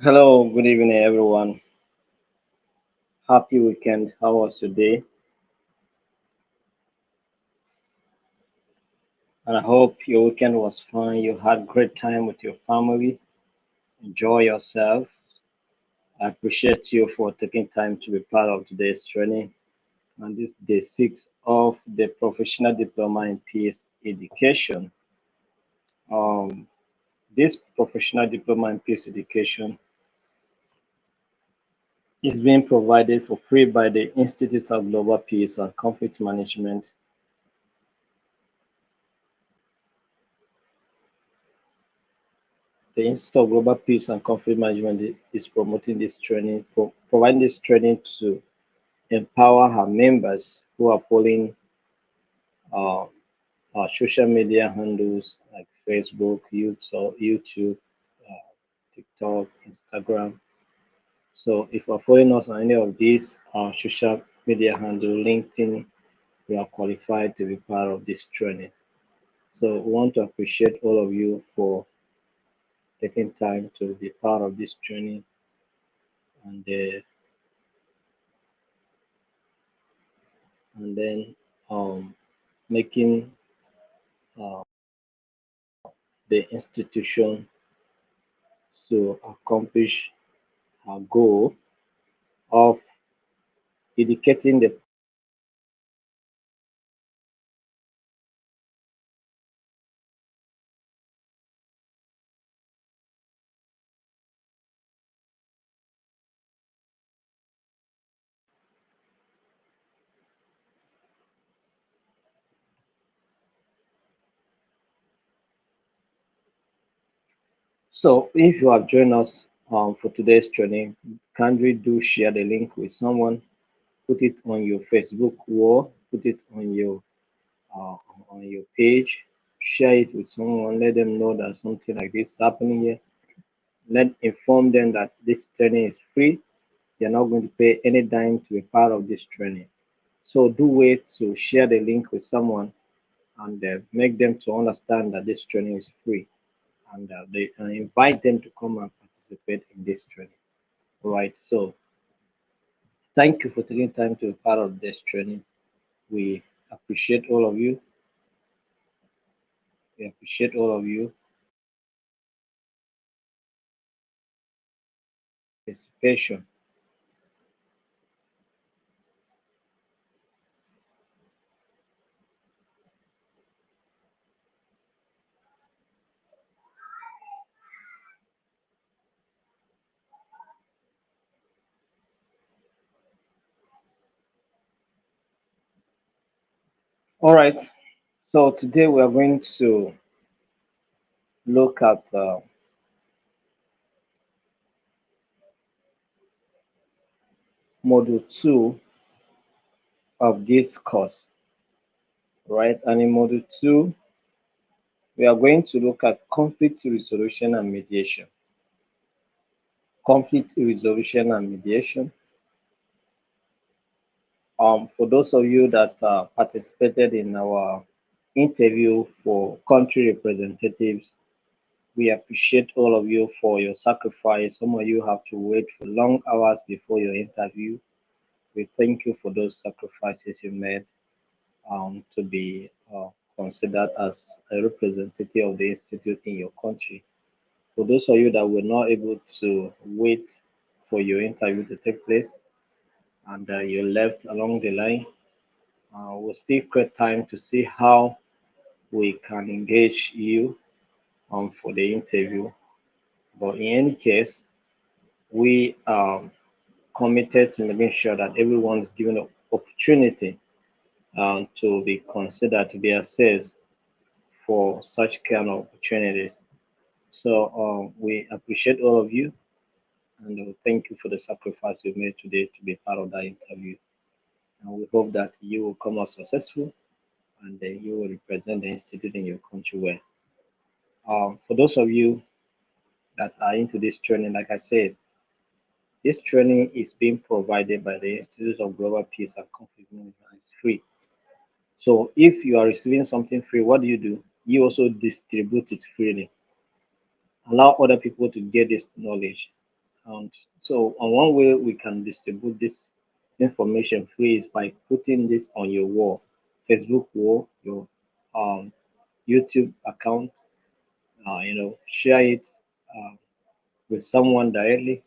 Hello, good evening, everyone. Happy weekend. How was your day? And I hope your weekend was fun. You had great time with your family. Enjoy yourself. I appreciate you for taking time to be part of today's training. And this is day six of the Professional Diploma in Peace Education. Um, this Professional Diploma in Peace Education is being provided for free by the Institute of Global Peace and Conflict Management. The Institute of Global Peace and Conflict Management is promoting this training, providing this training to empower her members who are following uh, our social media handles like Facebook, YouTube, uh, TikTok, Instagram. So if you're following us on any of these social media handle, LinkedIn, you are qualified to be part of this training. So we want to appreciate all of you for taking time to be part of this training and then making uh, the institution to accomplish our goal of educating the. So if you have joined us for today's training, kindly do share the link with someone, put it on your Facebook wall, put it uh, on your page, share it with someone, let them know that something like this is happening here. Let inform them that this training is free. You're not going to pay any dime to be part of this training. So do wait to share the link with someone and make them to understand that this training is free and they invite them to come and participate in this training. All right. So thank you for taking time to be part of this training. We appreciate all of you. We appreciate all of you participation. All right. So today we are going to look at module two of this course, right? And in module two, we are going to look at conflict resolution and mediation. Conflict resolution and mediation. For those of you that participated in our interview for country representatives, we appreciate all of you for your sacrifice. Some of you have to wait for long hours before your interview. We thank you for those sacrifices you made to be considered as a representative of the institute in your country. For those of you that were not able to wait for your interview to take place and you left along the line, we'll still create time to see how we can engage you for the interview. But in any case, we are committed to making sure that everyone is given an opportunity to be considered, to be assessed for such kind of opportunities. So we appreciate all of you and thank you for the sacrifice you made today to be part of that interview. And we hope that you will come out successful and then you will represent the institute in your country well. For those of you that are into this training, like I said, this training is being provided by the Institute of Global Peace and Conflict Management. It's free. So if you are receiving something free, what do? You also distribute it freely. Allow other people to get this knowledge. And so, on one way we can distribute this information free is by putting this on your wall, Facebook wall, your um, YouTube account. Share it uh, with someone directly.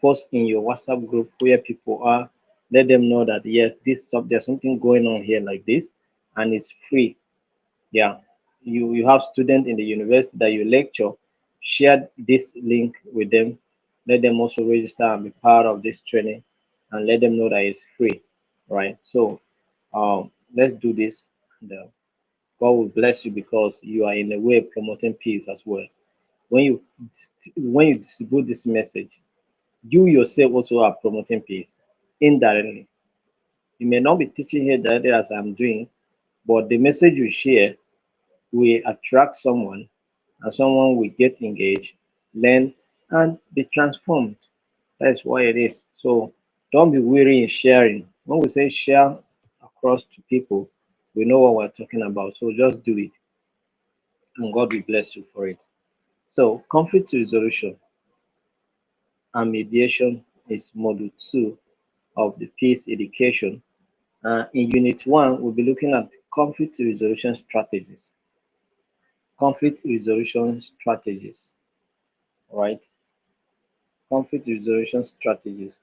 Post in your WhatsApp group where people are. Let them know that yes, there's something going on here like this, and it's free. Yeah, you have students in the university that you lecture. Share this link with them. Let them also register and be part of this training, and let them know that it's free. Right. So let's do this. And, God will bless you because you are in a way promoting peace as well. When you when you distribute this message, you yourself also are promoting peace indirectly. You may not be teaching here directly as I'm doing, but the message you share will attract someone, and someone will get engaged, learn, and be transformed. That's what it is. So don't be weary in sharing. When we say share across to people, we know what we're talking about. So just do it, and God will bless you for it. So conflict resolution and mediation is module two of the peace education. In unit one, we'll be looking at conflict resolution strategies. Conflict resolution strategies, right? Conflict resolution strategies.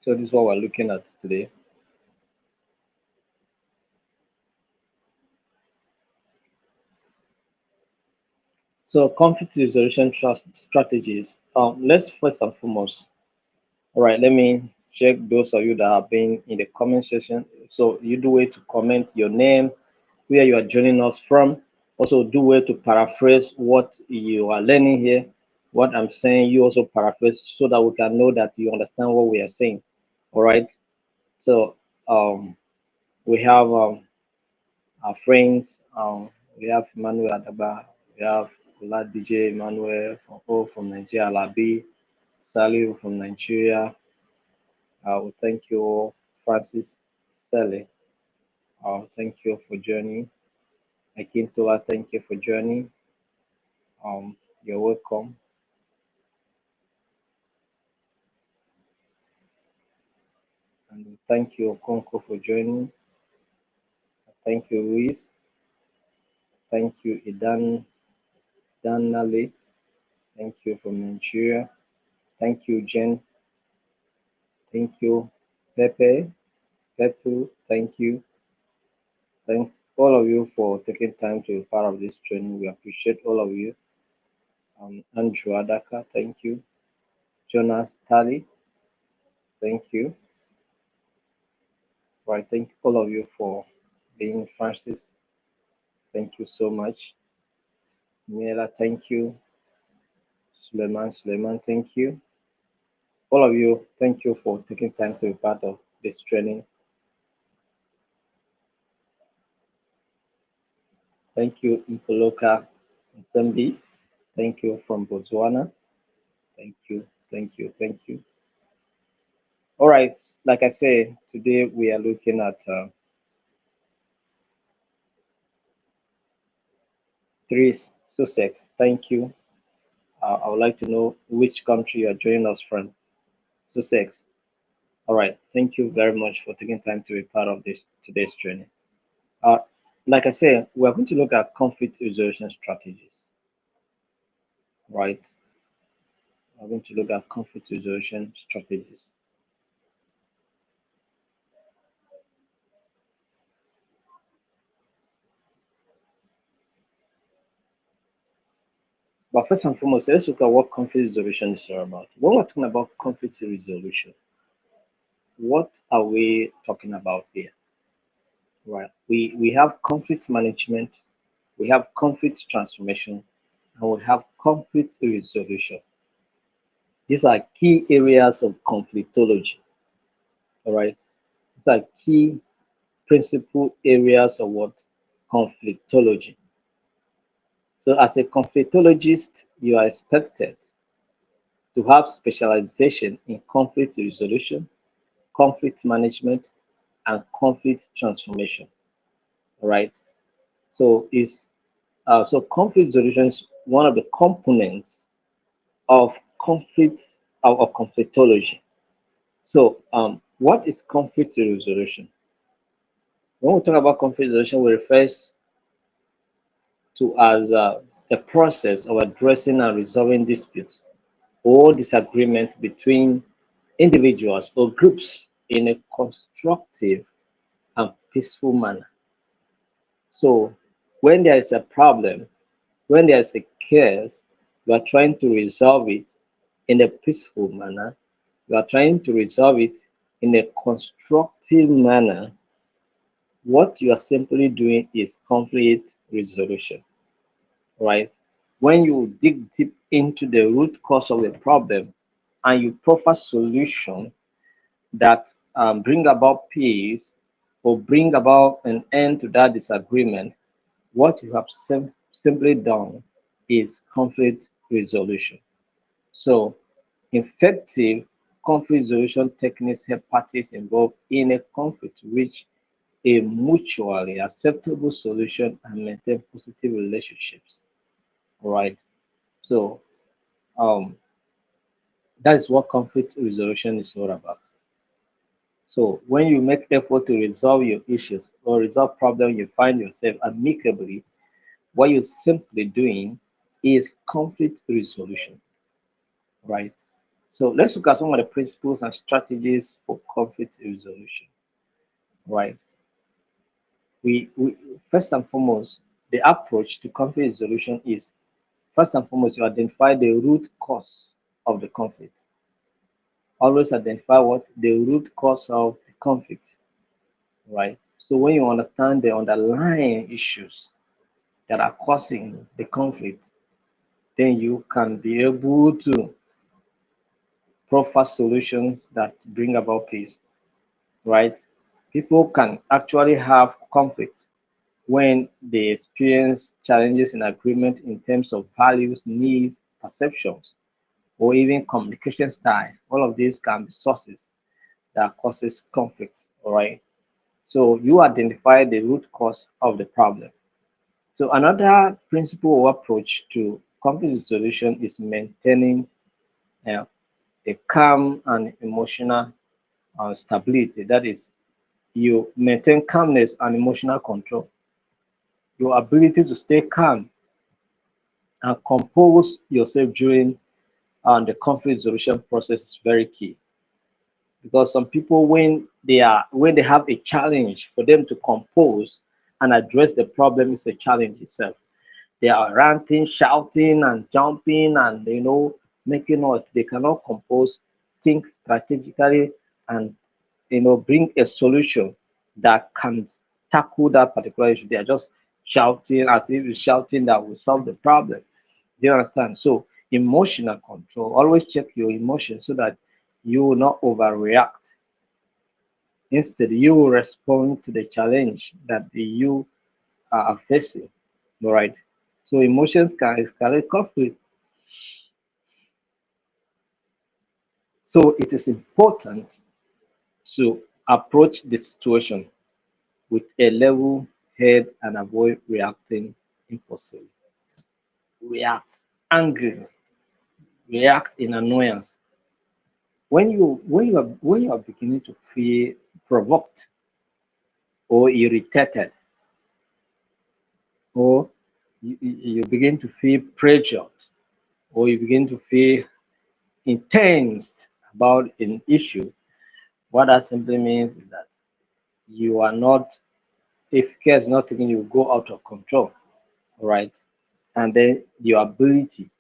So this is what we're looking at today. So conflict resolution trust strategies. Let's first and foremost. All right, let me check those of you that have been in the comment section. So you do way to comment your name, where you are joining us from. Also do way to paraphrase what you are learning here. What I'm saying, you also paraphrase so that we can know that you understand what we are saying. All right. So um, we have our friends. We have Emmanuel Adaba. We have Ola DJ Emmanuel from Nigeria. Labi Saliu from Nigeria. We thank you, all. Francis Sele. Thank you for joining. Akintola, thank you for joining. You're welcome. And we thank you, Okonko, for joining. Thank you, Luis. Thank you, Idanale. Thank you from Nigeria. Thank you, Jen. Thank you, Pepe. Pepu, thank you. Thanks all of you for taking time to be part of this training. We appreciate all of you. Andrew Adaka, thank you. Jonas Tali, thank you. Right, thank all of you for being Francis. Thank you so much. Miela, thank you. Suleiman, thank you. All of you, thank you for taking time to be part of this training. Thank you, Impoloka Nsembi. Thank you from Botswana. Thank you. All right, like I say, today we are looking at three Sussex. Thank you. I would like to know which country you are joining us from. Sussex. All right. Thank you very much for taking time to be part of this today's training. Uh, like I said, we're going to look at conflict resolution strategies. Right. We're going to look at conflict resolution strategies. But first and foremost, let's look at what conflict resolution is all about. When we're talking about conflict resolution, what are we talking about here? Right. We have conflict management, we have conflict transformation, and we have conflict resolution. These are key areas of conflictology. All right. These are key principal areas of what conflictology. So as a conflictologist, you are expected to have specialization in conflict resolution, conflict management, and conflict transformation. All right. So it's So conflict resolution is one of the components of conflict of conflictology. So, what is conflict resolution? When we talk about conflict resolution, we refer to as the process of addressing and resolving disputes or disagreements between individuals or groups in a constructive and peaceful manner. So, when there is a problem, when there is a case, you are trying to resolve it in a peaceful manner, you are trying to resolve it in a constructive manner. What you are simply doing is conflict resolution, right? When you dig deep into the root cause of the problem and you proffer solution that bring about peace or bring about an end to that disagreement, what you have simply done is conflict resolution. So, effective conflict resolution techniques help parties involved in a conflict reach a mutually acceptable solution and maintain positive relationships. All right. So, um, that is what conflict resolution is all about. So, when you make effort to resolve your issues or resolve problems you find yourself amicably, what you're simply doing is conflict resolution, right? So let's look at some of the principles and strategies for conflict resolution, right? We first and foremost, the approach to conflict resolution is first and foremost you identify the root cause of the conflict. Always identify what the root cause of the conflict, right? So when you understand the underlying issues that are causing the conflict, then you can be able to proffer solutions that bring about peace, right? People can actually have conflict when they experience challenges in agreement in terms of values, needs, perceptions, or even communication style. All of these can be sources that causes conflict. All right. So you identify the root cause of the problem. So another principle or approach to conflict resolution is maintaining uh, a calm and emotional stability. That is, you maintain calmness and emotional control. Your ability to stay calm and compose yourself during the conflict resolution process is very key, because some people when they have a challenge, for them to compose and address the problem is a challenge itself. They are ranting, shouting, and jumping, and making noise. They cannot compose, think strategically, and bring a solution that can tackle that particular issue. They are just shouting as if it's shouting that will solve the problem. Do you understand? So emotional control. Always check your emotions so that you will not overreact. Instead, you will respond to the challenge that you are facing. All right. So emotions can escalate conflict. So it is important to approach the situation with a level head and avoid reacting impulsively. React angrily, react in annoyance. When you are beginning to feel provoked or irritated, or you begin to feel pressured, or you begin to feel intense about an issue, what that simply means is that you are not, if care is not taken, you go out of control, right? And then your ability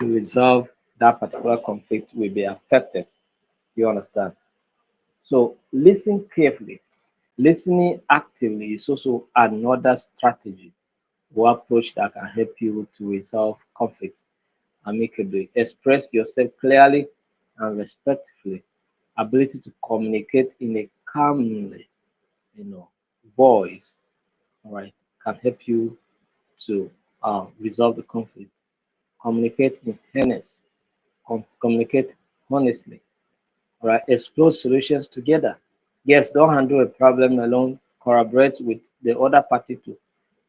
to resolve that particular conflict will be affected. You understand? So listen carefully. Listening actively is also another strategy or approach that can help you to resolve conflicts amicably. Express yourself clearly and respectfully. Ability to communicate in a calmly, you know, voice, all right, can help you to resolve the conflict. Communicate in fairness. Communicate honestly. All right, explore solutions together. Yes, don't handle a problem alone. Collaborate with the other party to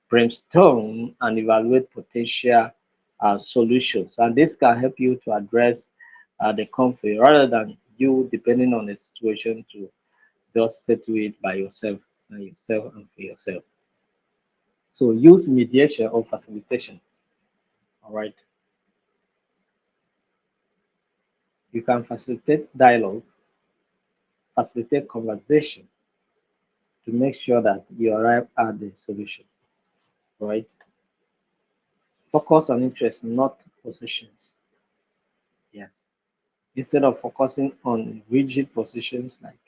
brainstorm and evaluate potential solutions. And this can help you to address the conflict rather than you depending on the situation to just settle it by yourself and yourself and for yourself. So use mediation or facilitation. All right. You can facilitate dialogue, facilitate conversation to make sure that you arrive at the solution. All right. Focus on interest, not positions. Yes. Instead of focusing on rigid positions like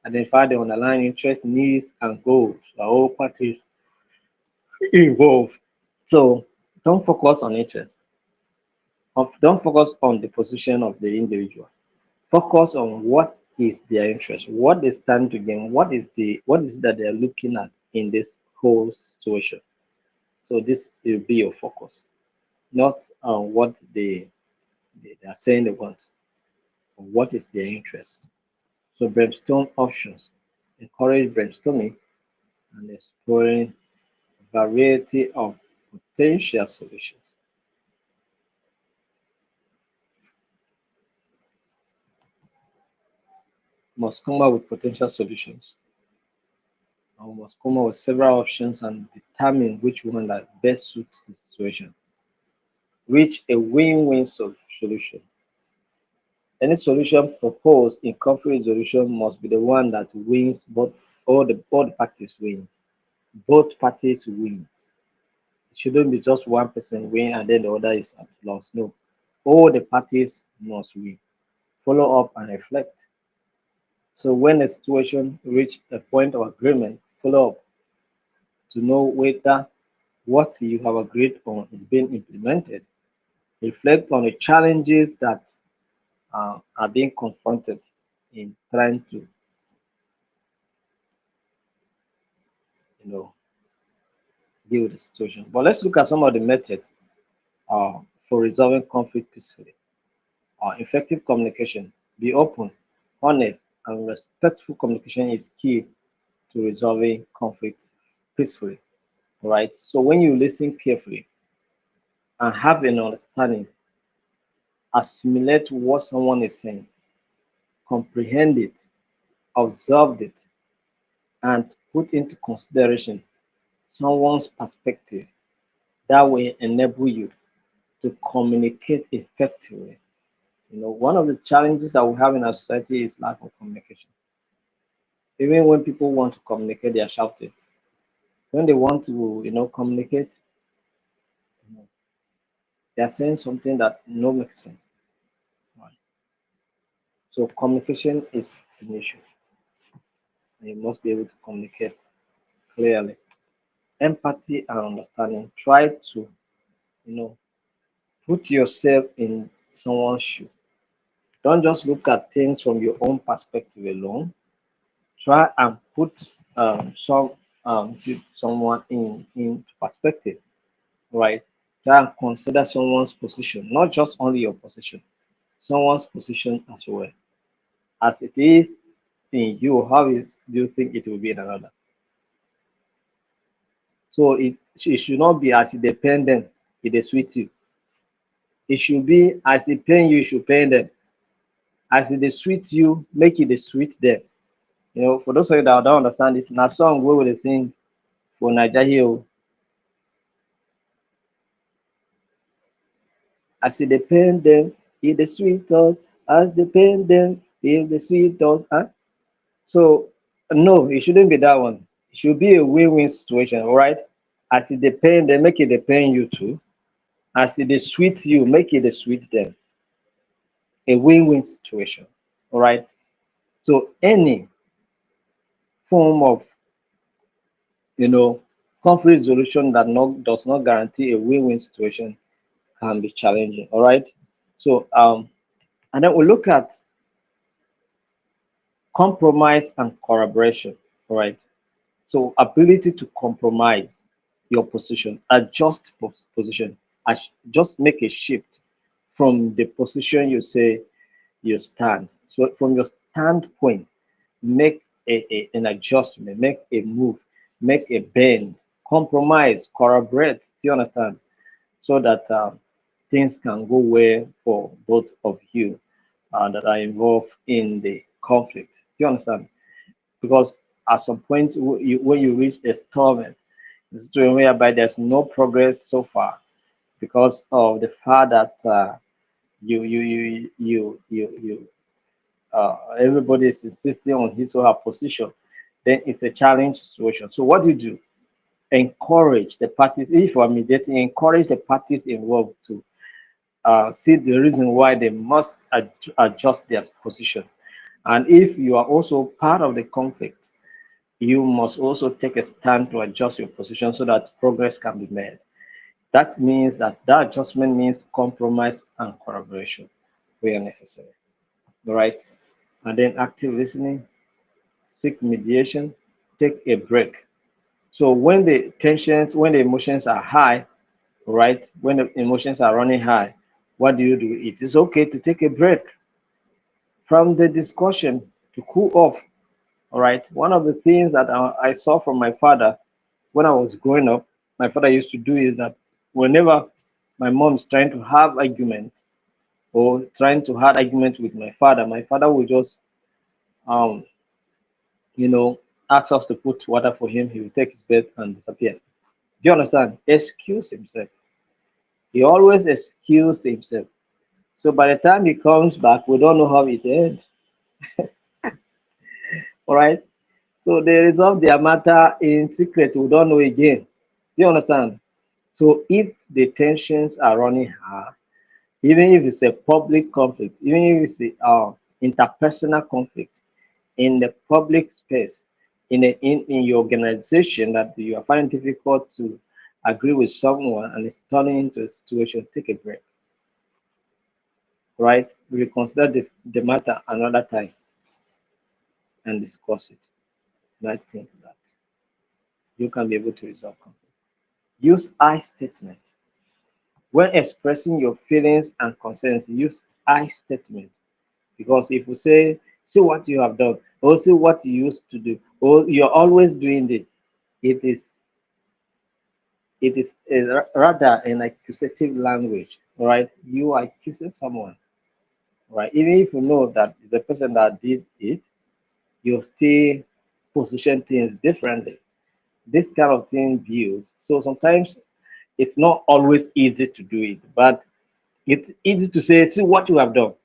identify the underlying interests, needs, and goals of all parties involved. So don't focus on interest. Don't focus on the position of the individual. Focus on what is their interest, what they stand to gain, what is that they're looking at in this whole situation. So this will be your focus, not on what they are saying they want, or what is their interest. So brainstorm options, encourage brainstorming and exploring a variety of potential solutions. Must come up with potential solutions. And must come up with several options and determine which one that best suits the situation. Reach a win-win solution. Any solution proposed in conflict resolution must be the one that wins both all the parties wins. Both parties wins. It shouldn't be just one person win and then the other is at loss. No. All the parties must win. Follow up and reflect. So when a situation reach a point of agreement, follow up to know whether what you have agreed on is being implemented. Reflect on the challenges that are being confronted in trying to, you know, deal with the situation. But let's look at some of the methods for resolving conflict peacefully. Effective communication. Be open, honest, and respectful communication is key to resolving conflicts peacefully. Right? So when you listen carefully and have an understanding, assimilate what someone is saying, comprehend it, observe it, and put into consideration someone's perspective. That will enable you to communicate effectively. One of the challenges that we have in our society is lack of communication. Even when people want to communicate, they are shouting. When they want to, communicate, you know, they are saying something that no makes sense. Right? So communication is an issue. You must be able to communicate clearly. Empathy and understanding. Try to, you know, put yourself in someone's shoe. Don't just look at things from your own perspective alone. Try and put someone in perspective, right? Try and consider someone's position, not just only your position, someone's position as well. As it is in you, do you think it will be in another? So it should not be as it dependent, it is sweet you. It should be as it pain you, you should pain them. As it is sweet you, make it a sweet them. For those of you that don't understand this, na song wey we dey sing for Naija here o. As e dey pain dem, e dey sweet us. As dey pain dem, e dey sweet us. Huh? So no, it shouldn't be that one. It should be a win-win situation, all right? As e dey pain dem, make it dey pain you too. As e dey sweet you, make it dey sweet them. A win-win situation, all right? So any form of conflict resolution that does not guarantee a win-win situation can be challenging. All right. So and then we look at compromise and collaboration. All right. So ability to compromise your position, adjust position, just make a shift from the position you say you stand. So from your standpoint, make an adjustment, make a move make a bend, compromise, collaborate. Do you understand? So that things can go well for both of you that are involved in the conflict. Do you understand? Because at some point, when you reach a stalemate, a situation whereby there's no progress so far, because of the fact that everybody is insisting on his or her position, then it's a challenge situation. So what do you do? Encourage the parties. If you are mediating, encourage the parties involved to see the reason why they must adjust their position. And if you are also part of the conflict, you must also take a stand to adjust your position so that progress can be made. That means that adjustment means compromise and collaboration where necessary. All right. And then active listening, seek mediation, take a break. So when the emotions are high, right? When the emotions are running high, what do? It is okay to take a break from the discussion to cool off. All right. One of the things that I saw from my father when I was growing up, my father used to do is that whenever my mom is trying to have argument or trying to have argument with my father would just um you know ask us to put water for him. He will take his bed and disappear. Do you understand? Excuse himself. He always excuse himself. So by the time he comes back, we don't know how it ends. All right. So they resolve their matter in secret. We don't know again. Do you understand? So if the tensions are running high, even if it's a public conflict, even if it's a interpersonal conflict in the public space, in your organization that you are finding difficult to agree with someone and it's turning into a situation, take a break, right? Reconsider the matter another time and discuss it. And I think that you can be able to resolve conflict. Use I statements. When expressing your feelings and concerns, use I statement. Because if you say, see what you have done, or see what you used to do, or you're always doing this, it is rather an accusative language, right? You are accusing someone, right? Even if you know that the person that did it, you still position things differently. This kind of thing builds. So sometimes it's not always easy to do it, but it's easy to say, see what you have done.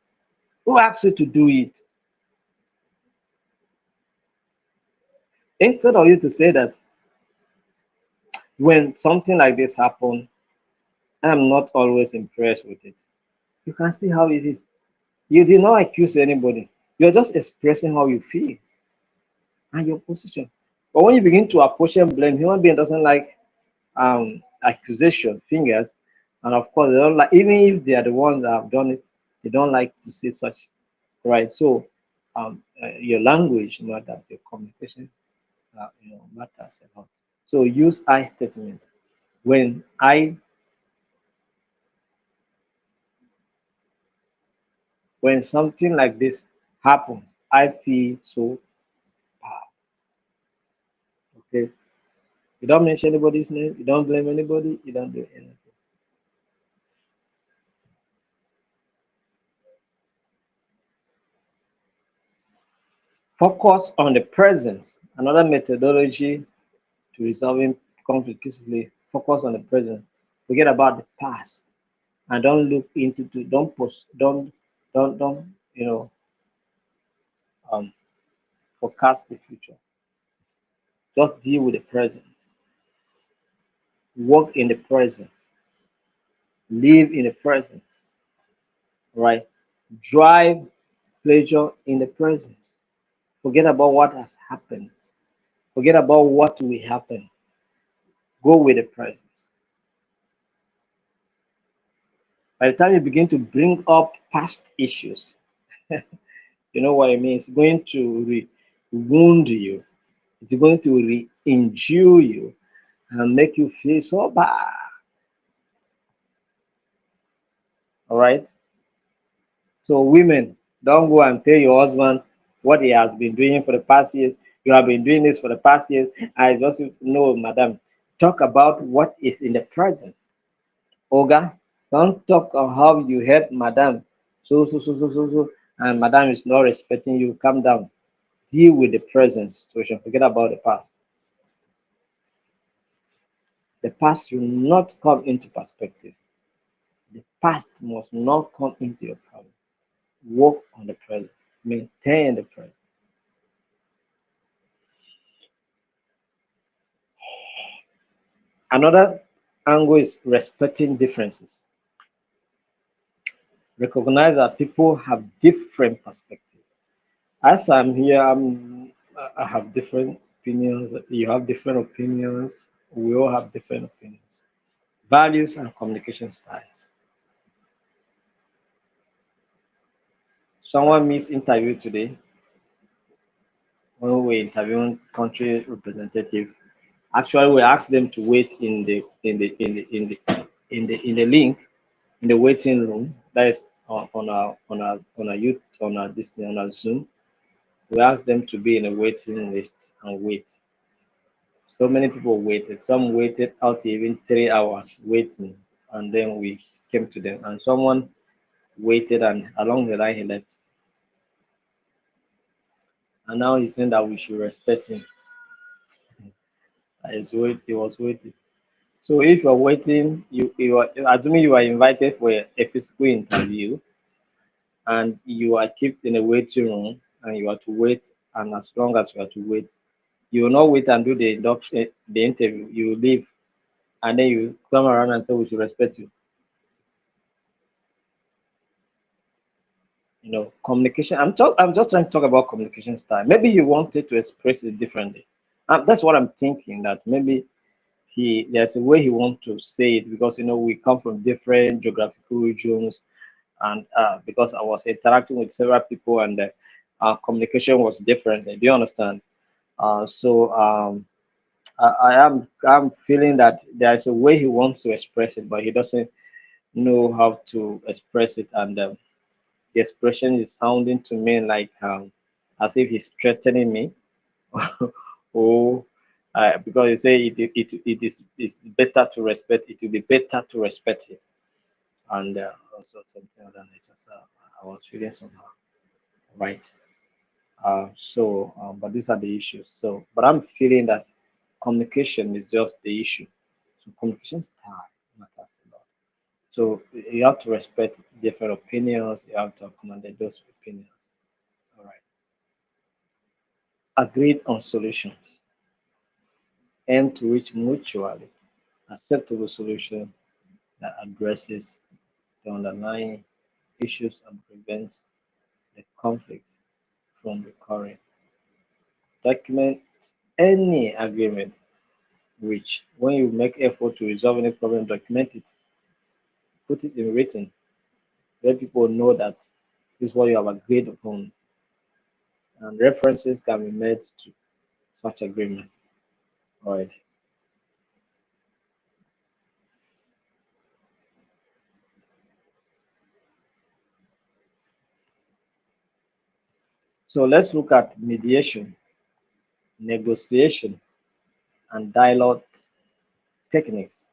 Who asked you to do it? Instead of you to say that when something like this happens, I'm not always impressed with it. You can see how it is. You did not accuse anybody. You're just expressing how you feel and your position. But when you begin to apportion blame, human being doesn't like accusation, fingers, and of course they don't like even if they are the ones that have done it, they don't like to see such. Right. So your language matters, your communication matters a lot. So use I statement. When I when something like this happens, I feel so bad. Okay. You don't mention anybody's name, you don't blame anybody, you don't do anything. Focus on the presence. Another methodology to resolving conflict peacefully, focus on the present. Forget about the past and don't look into don't post don't um forecast the future. Just deal with the present. Work in the present. Live in the present. Right? Drive pleasure in the present. Forget about what has happened. Forget about what will happen. Go with the present. By the time you begin to bring up past issues, you know what it means. It's going to wound you. It's going to re-injure you and make you feel so bad. All right. So women, don't go and tell your husband, what he has been doing for the past years. You have been doing this for the past years. I just know, madam, talk about what is in the present. Oga, don't talk of how you help madam. So, and madam is not respecting you. Calm down. Deal with the present situation. Forget about the past. The past will not come into perspective. The past must not come into your problem. Work on the present. Maintain the present. Another angle is respecting differences. Recognize that people have different perspectives. As I'm here, I have different opinions. You have different opinions. We all have different opinions. Values and communication styles. Someone missed interview today when we interviewing country representative. Actually, we asked them to wait in the link in the waiting room. That is on a youth on a this thing, on a Zoom. We asked them to be in a waiting list and wait. So many people waited. Some waited out even 3 hours waiting, and then we came to them. And someone waited, and along the line he left. And now he's saying that we should respect him. He was waiting. So if you're waiting, you are assuming you are invited for a physical interview, and you are kept in a waiting room, and you have to wait. And as long as you have to wait, you will not wait and do the induction, the interview. You will leave, and then you come around and say we should respect you. Communication. I'm just trying to talk about communication style. Maybe you wanted to express it differently. That's what I'm thinking. That maybe there's a way he wants to say it, because we come from different geographical regions, and because I was interacting with several people, and our communication was different. Do you understand? So I'm feeling that there's a way he wants to express it, but he doesn't know how to express it, and the expression is sounding to me like as if he's threatening me. or because you say it is it's better to respect. It will be better to respect him, and also something of that nature. So I was feeling somehow, right? But these are the issues. But I'm feeling that communication is just the issue. So communication style matters a lot. So you have to respect different opinions. You have to accommodate those opinions. All right. Agreed on solutions. Aim to reach mutually acceptable solution that addresses the underlying issues and prevents the conflict from recurring. Document any agreement which, when you make effort to resolve any problem, document it, put it in written, let people know that this is what you have agreed upon, and references can be made to such agreement. All right. So let's look at mediation, negotiation, and dialogue techniques.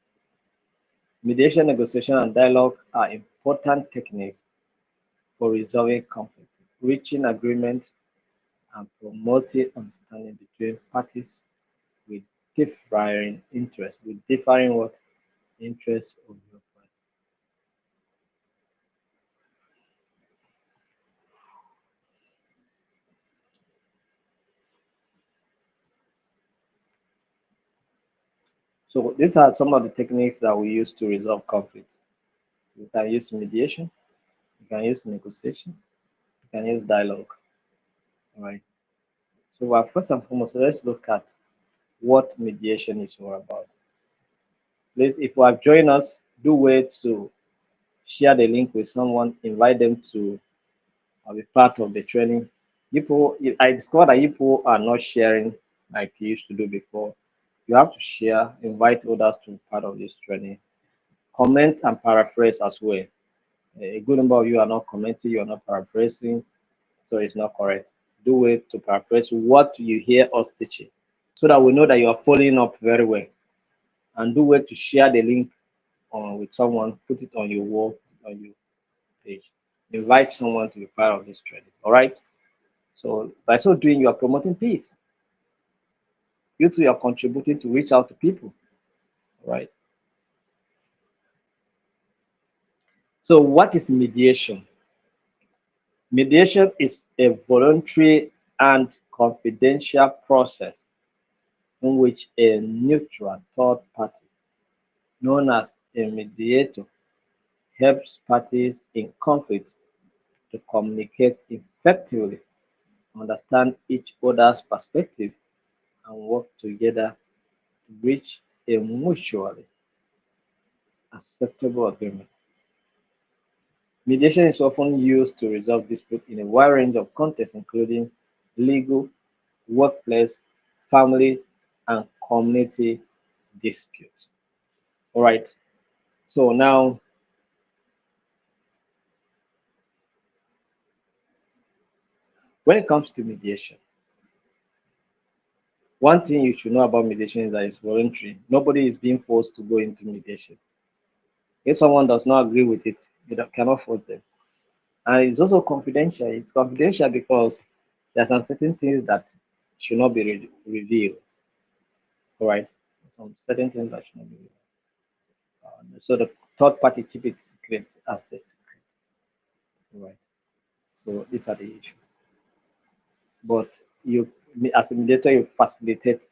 Mediation, negotiation, and dialogue are important techniques for resolving conflict, reaching agreement, and promoting understanding between parties with differing interests, with differing what interests or viewpoint. So these are some of the techniques that we use to resolve conflicts. You can use mediation, you can use negotiation, you can use dialogue. All right. So first and foremost, let's look at what mediation is all about. Please, if you have joined us, do way to share the link with someone, invite them to be part of the training. People, I discovered that people are not sharing like you used to do before. You have to share, invite others to be part of this training. Comment and paraphrase as well. A good number of you are not commenting, you are not paraphrasing, so it's not correct. Do way to paraphrase what you hear us teaching so that we know that you are following up very well. And do way to share the link with someone, put it on your wall, on your page. Invite someone to be part of this training. All right. So by so doing, you are promoting peace. You too are contributing to reach out to people. All right. So what is mediation? Mediation is a voluntary and confidential process in which a neutral third party, known as a mediator, helps parties in conflict to communicate effectively, understand each other's perspective, and work together to reach a mutually acceptable agreement. Mediation is often used to resolve disputes in a wide range of contexts, including legal, workplace, family, and community disputes. All right. So now, when it comes to mediation, one thing you should know about mediation is that it's voluntary. Nobody is being forced to go into mediation. If someone does not agree with it, cannot force them. And it's also confidential. It's confidential because there's some certain things that should not be revealed. All right. Some certain things that should not be revealed. So the third party keep it secret as a secret. All right. So these are the issues. But you, as a mediator, you facilitate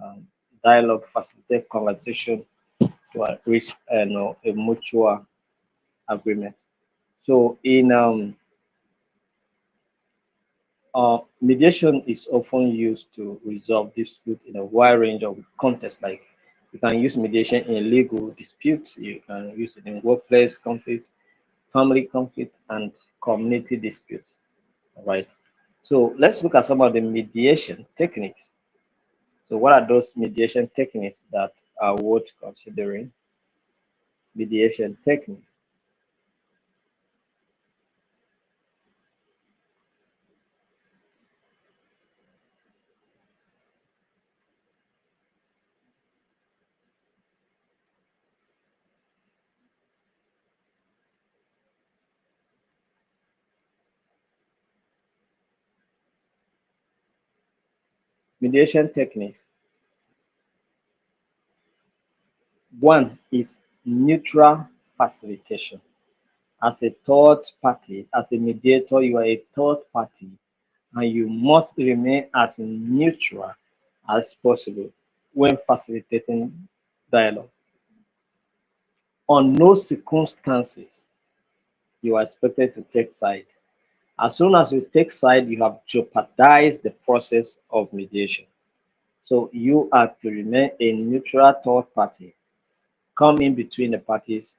um, dialogue, facilitate conversation to reach a mutual agreement. So in mediation is often used to resolve dispute in a wide range of contexts. Like you can use mediation in legal disputes, you can use it in workplace conflicts, family conflict, and community disputes. All right. So let's look at some of the mediation techniques. So what are those mediation techniques that are worth considering? Mediation techniques. Mediation techniques. One is neutral facilitation. As a third party, as a mediator, you are a third party and you must remain as neutral as possible when facilitating dialogue. On no circumstances you are expected to take side. As soon as you take side, you have jeopardized the process of mediation. So you are to remain a neutral third party, come in between the parties,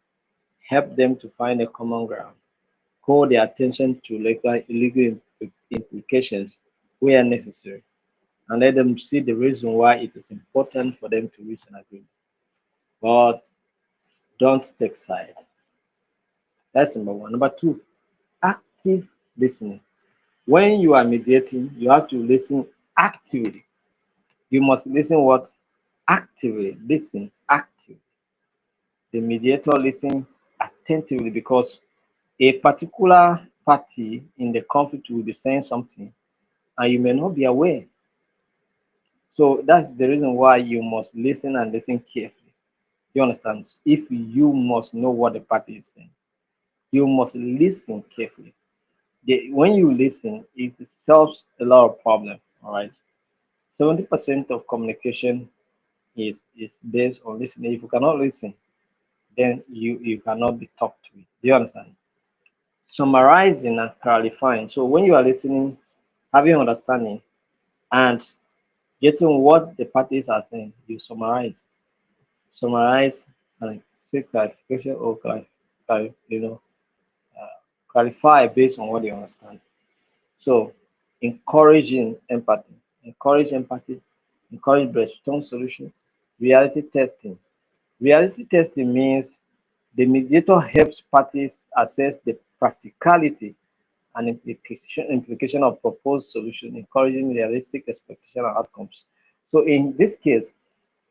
help them to find a common ground, call their attention to legal implications where necessary, and let them see the reason why it is important for them to reach an agreement. But don't take side. That's number one. Number two, active listening. When you are mediating, you have to listen actively. You must listen what? Actively. Listen actively. The mediator listen attentively because a particular party in the conflict will be saying something and you may not be aware. So that's the reason why you must listen and listen carefully. You understand? If you must know what the party is saying, you must listen carefully. When you listen, it solves a lot of problems. All right. 70% of communication is based on listening. If you cannot listen, then you cannot be talked with. Do you understand? Summarizing and clarifying. So when you are listening, having understanding and getting what the parties are saying, you summarize and seek clarification or you know clarify based on what you understand. So encourage empathy, encourage brainstorm solution, reality testing. Reality testing means the mediator helps parties assess the practicality and implication of proposed solution, encouraging realistic expectation and outcomes. So in this case,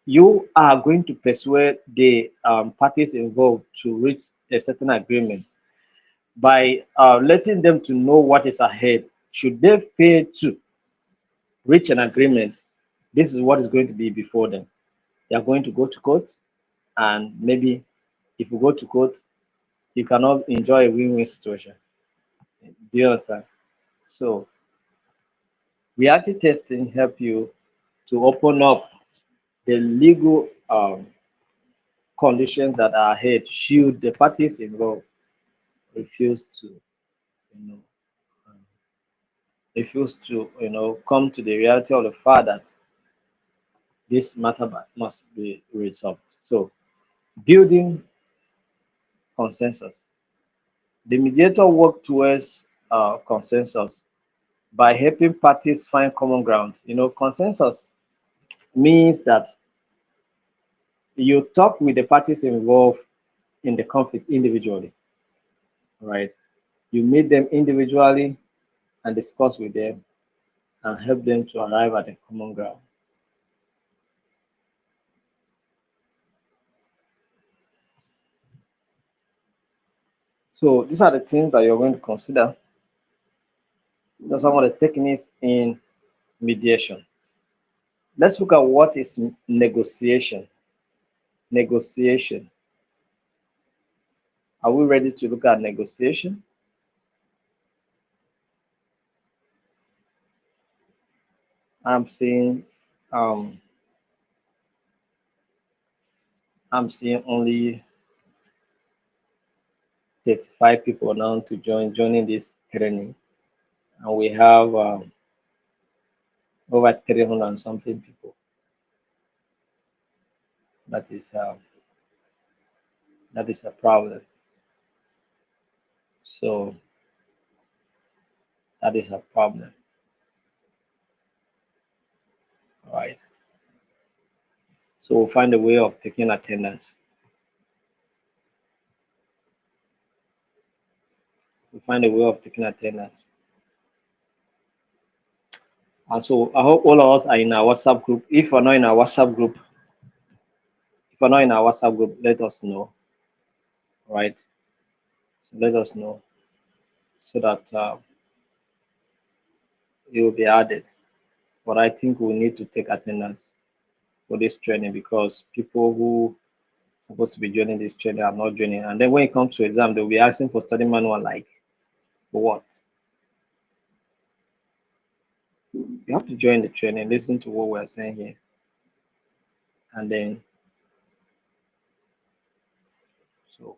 you are going to persuade the parties involved to reach a certain agreement by letting them to know what is ahead. Should they fail to reach an agreement, this is what is going to be before them. They are going to go to court, and maybe if you go to court, you cannot enjoy a win-win situation. Do you understand? So reality testing help you to open up the legal conditions that are ahead should the parties involved refuse to, you know, um, refuse to, come to the reality of the fact that this matter must be resolved. So building consensus. The mediator work towards consensus by helping parties find common ground. Consensus means that you talk with the parties involved in the conflict individually, right? You meet them individually and discuss with them and help them to arrive at a common ground. So these are the things that you're going to consider. These are some of the techniques in mediation. Let's look at what is negotiation. Negotiation. Are we ready to look at negotiation? I'm seeing um, I'm seeing only 35 people now to joining this training, and we have over 300 and something people. That is that is a problem. So that is a problem. All right. So we'll find a way of taking attendance. We'll find a way of taking attendance. And so I hope all of us are in our WhatsApp group. If we're not in our WhatsApp group, if we're not in our WhatsApp group, let us know. All right. So let us know so that it will be added. But I think we need to take attendance for this training because people who are supposed to be joining this training are not joining. And then when it comes to exam, they'll be asking for study manual like for what? You have to join the training, listen to what we're saying here, and then so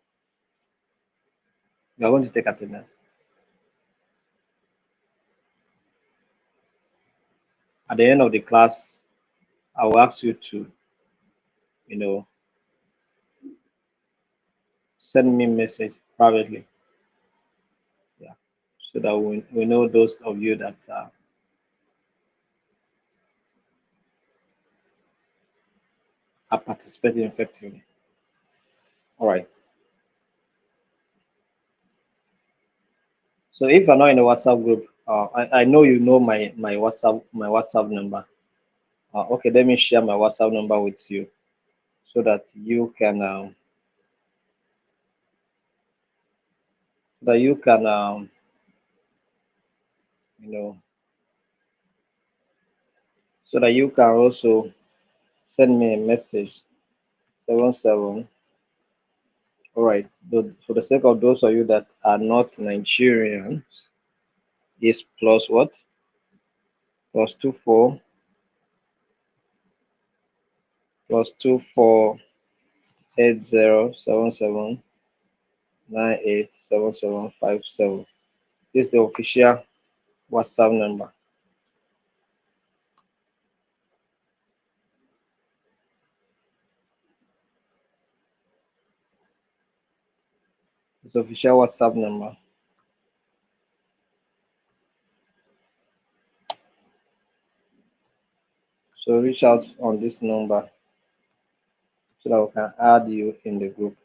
we are going to take attendance. At the end of the class, I will ask you to, you know, send me a message privately, yeah, so that we know those of you that are participating effectively. All right. So if you're not in the WhatsApp group, I know you know my WhatsApp number. Okay, let me share my WhatsApp number with you so that you can you know so that you can also send me a message 77. All right. For the sake of those of you that are not Nigerian, is plus what? Plus 24 +24 8077987757. This is the official WhatsApp number. It's official WhatsApp number. So reach out on this number so that we can add you in the group.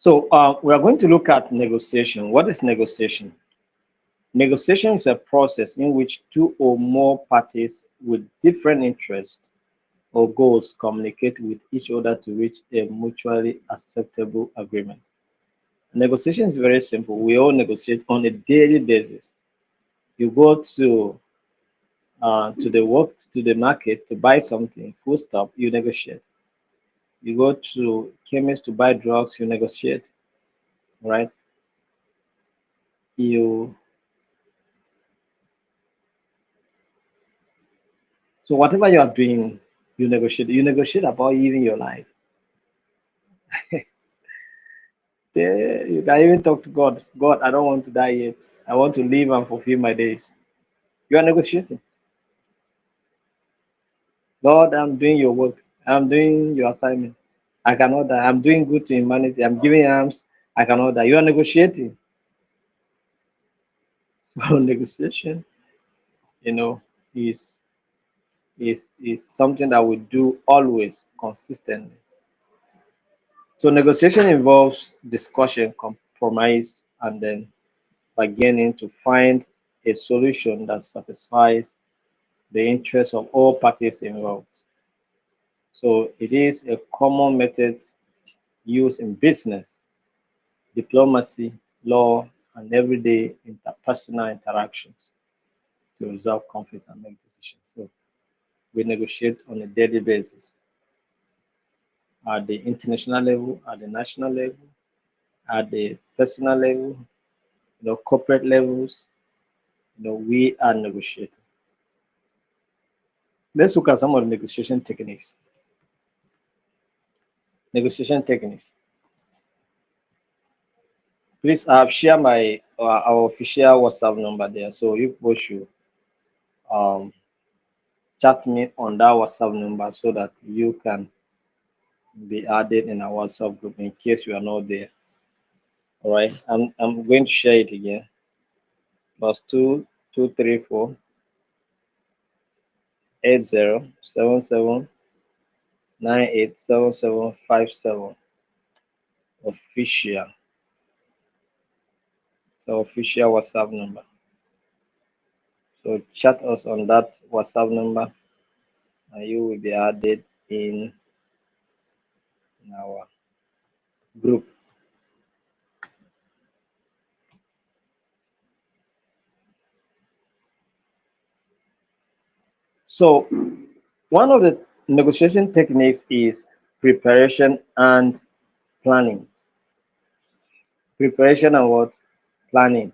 So we are going to look at negotiation. What is negotiation? Negotiation is a process in which two or more parties with different interests or goals communicate with each other to reach a mutually acceptable agreement. Negotiation is very simple. We all negotiate on a daily basis. You go to the work to the market to buy something, full stop, you negotiate. You go to chemist to buy drugs, you negotiate, right? You so whatever you are doing, you negotiate. You negotiate about even your life. You can even talk to God. God, I don't want to die yet. I want to live and fulfill my days. You are negotiating. Lord, I'm doing your work. I'm doing your assignment. I cannot die. I'm doing good to humanity. I'm giving arms. I cannot die. You are negotiating. So negotiation, you know, is is something that we do always consistently. So negotiation involves discussion, compromise, and then bargaining to find a solution that satisfies the interests of all parties involved. So it is a common method used in business, diplomacy, law, and everyday interpersonal interactions to resolve conflicts and make decisions. So we negotiate on a daily basis at the international level, at the national level, at the personal level, corporate levels. We are negotiating. Let's look at some of the negotiation techniques. Negotiation techniques. Please, I've shared my our official WhatsApp number there, so you people should um, chat me on that WhatsApp number so that you can be added in our WhatsApp group in case you are not there. All right, I'm going to share it again. +2 2 3 4 80 77 98 77 57 official. So official WhatsApp number. So chat us on that WhatsApp number and you will be added in our group. So one of the negotiation techniques is preparation and planning. Preparation and what? Planning.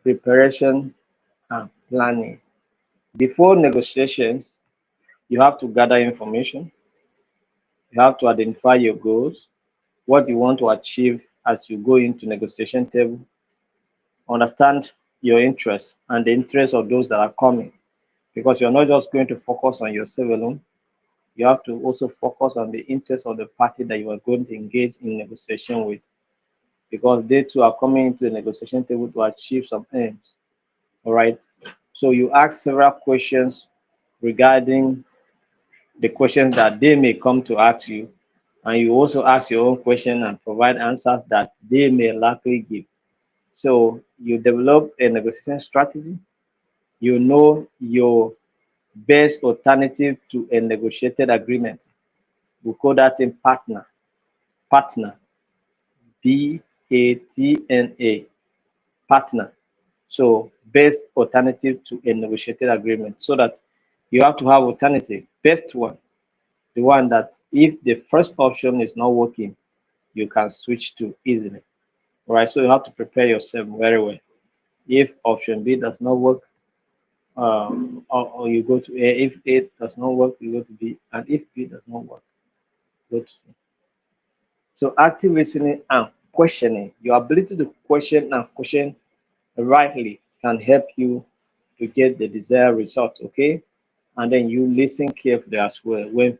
Preparation and planning. Before negotiations, you have to gather information. You have to identify your goals, what you want to achieve as you go into negotiation table, understand your interests and the interests of those that are coming. Because you're not just going to focus on yourself alone, you have to also focus on the interests of the party that you are going to engage in negotiation with. Because they too are coming into the negotiation table to achieve some aims. All right. So you ask several questions regarding the questions that they may come to ask you, and you also ask your own question and provide answers that they may likely give. So you develop a negotiation strategy. You know your best alternative to a negotiated agreement. We call that in partner. Partner. Patna. Partner. So best alternative to a negotiated agreement. So that you have to have alternative. Best one. The one that if the first option is not working, you can switch to easily. All right. So you have to prepare yourself very well. If option B does not work, or you go to A. If A does not work, you go to B. And if B does not work, go to C. So active listening and questioning, your ability to question and question rightly can help you to get the desired result. Okay, and then you listen carefully as well when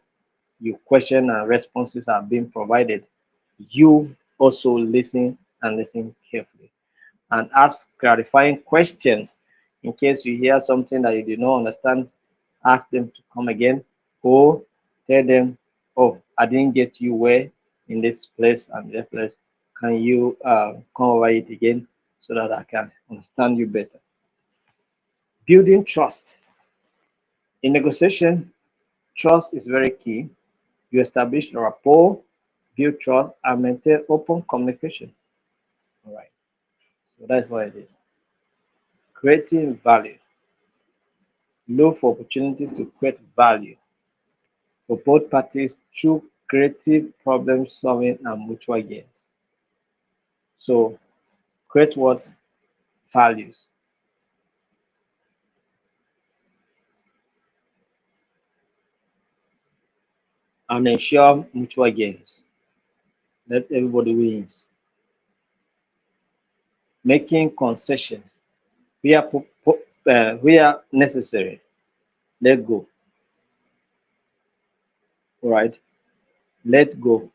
you question and responses are being provided. You also listen and listen carefully and ask clarifying questions in case you hear something that you did not understand. Ask them to come again or tell them, oh, I didn't get you where in this place and that place. Can you come over it again so that I can understand you better? Building trust. In negotiation, trust is very key. You establish rapport, build trust, and maintain open communication. All right. So that's what it is. Creating value. Look for opportunities to create value for both parties through creative problem solving and mutual gains. So create what values and ensure mutual gains. Let everybody wins. Making concessions where necessary. Let go. All right. Let go.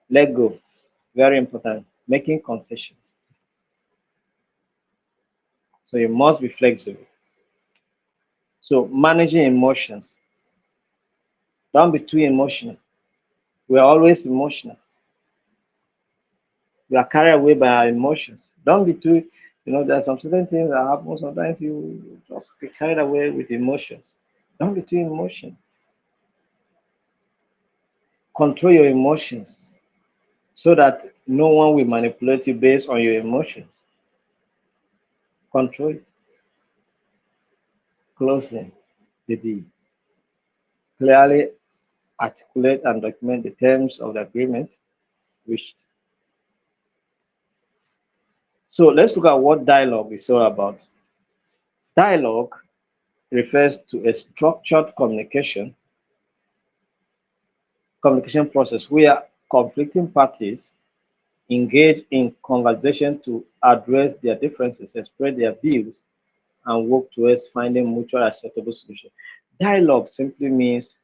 Let go. Very important. Making concessions. So you must be flexible. So managing emotions. Don't be too emotional. We are always emotional. We are carried away by our emotions. Don't be too, there are some certain things that happen. Sometimes you just get carried away with emotions. Don't be too emotional. Control your emotions so that no one will manipulate you based on your emotions. Control it. Closing the deal. Clearly articulate and document the terms of the agreement reached. So let's look at what dialogue is all about. Dialogue refers to a structured communication process where conflicting parties engage in conversation to address their differences, express their views, and work towards finding mutually acceptable solution. Dialogue simply means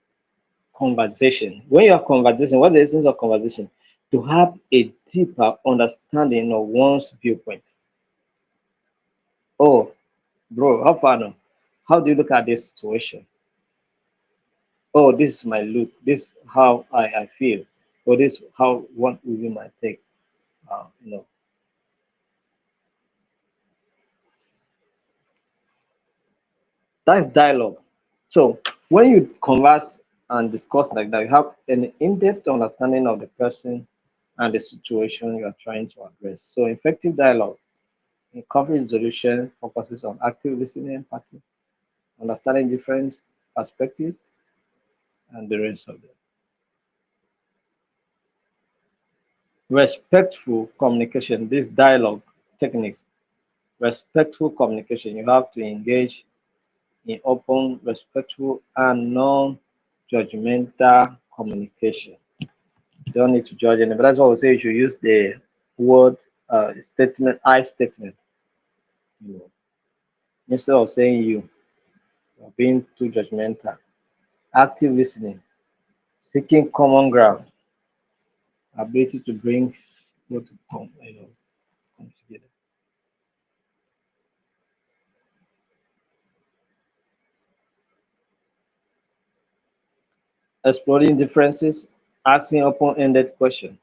conversation. When you are conversation, what is the essence of conversation? To have a deeper understanding of one's viewpoint. Oh, bro, how far now? How do you look at this situation? Oh, this is my look. This is how I feel. Or this how what will be my take. Uh, you know, that's dialogue. So when you converse and discuss like that, you have an in-depth understanding of the person and the situation you are trying to address. So effective dialogue in conflict resolution focuses on active listening, empathy, understanding different perspectives, and the rest of them. Respectful communication, this dialogue techniques, respectful communication, you have to engage in open, respectful, and non-judgmental communication. You don't need to judge anybody. That's why we say you should use the word statement, I statement, you know, instead of saying you, or being too judgmental. Active listening, seeking common ground, ability to bring people to come together. Exploring differences, asking open-ended questions.